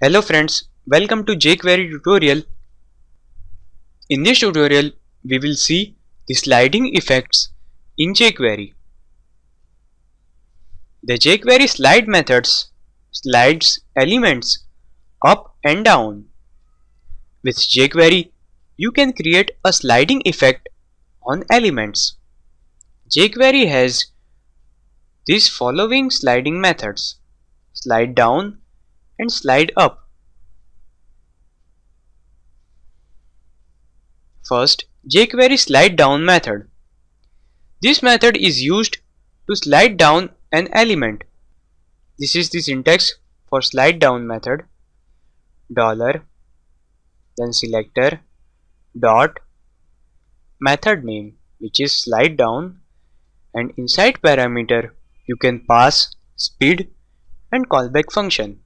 Hello friends, welcome to jQuery tutorial. In this tutorial, we will see the sliding effects in jQuery. The jQuery slide methods slides elements up and down. With jQuery, you can create a sliding effect on elements. jQuery has these following sliding methods: slide down and slide up. First, jQuery slide down method. This method is used to slide down an element. This is the syntax for slide down method: dollar, then selector, dot, method name which is slide down, and inside parameter you can pass speed and callback function.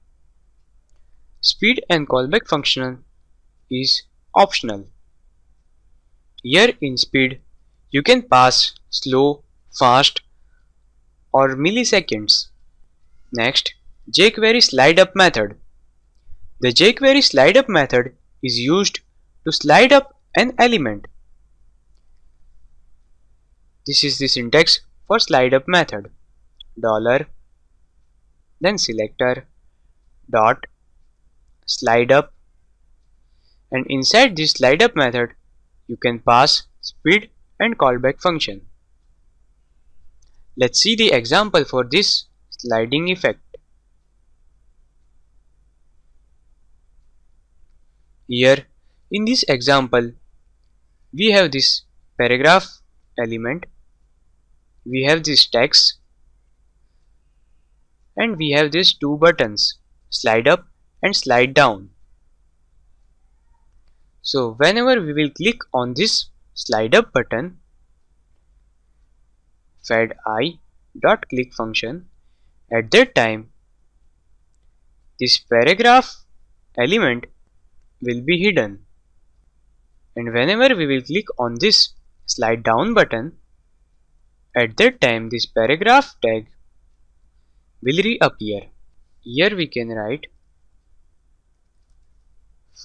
Speed and callback function is optional. Here in speed you can pass slow, fast or milliseconds. Next, jQuery slide up method. The jQuery slide up method is used to slide up an element. This is the syntax for slide up method: dollar, then selector, dot, slide up, and inside this slide up method you can pass speed and callback function. Let's see the example for this sliding effect. Here in this example we have this paragraph element, we have this text, and we have these two buttons, slide up and slide down. So whenever we will click on this slide up button, fed I dot click function, at that time this paragraph element will be hidden, and whenever we will click on this slide down button, at that time this paragraph tag will reappear. Here we can write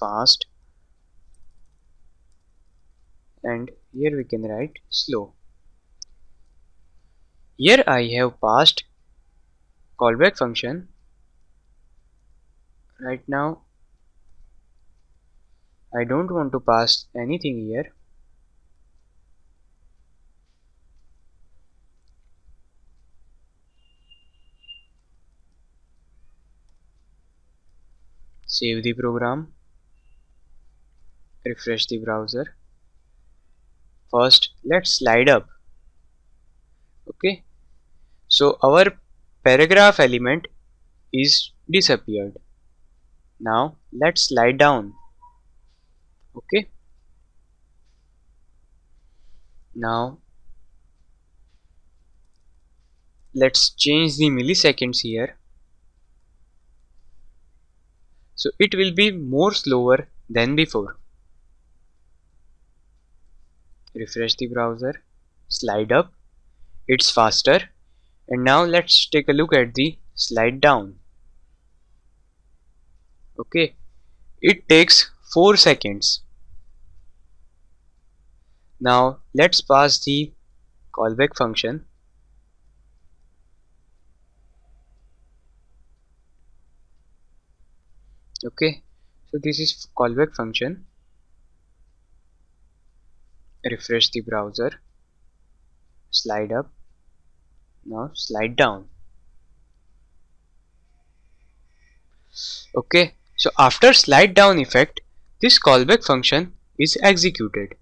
fast, and here we can write slow. Here I have passed callback function. Right now I don't want to pass anything here. Save the program, refresh the browser. First let's slide up. Okay, so our paragraph element is disappeared. Now let's slide down. Okay, now let's change the milliseconds here, so it will be more slower than before. Refresh the browser, slide up, it's faster. And now let's take a look at the slide down. Okay, it takes 4 seconds. Now let's pass the callback function. Okay, so this is callback function. Refresh the browser, slide up, now slide down. Okay, so after slide down effect, this callback function is executed.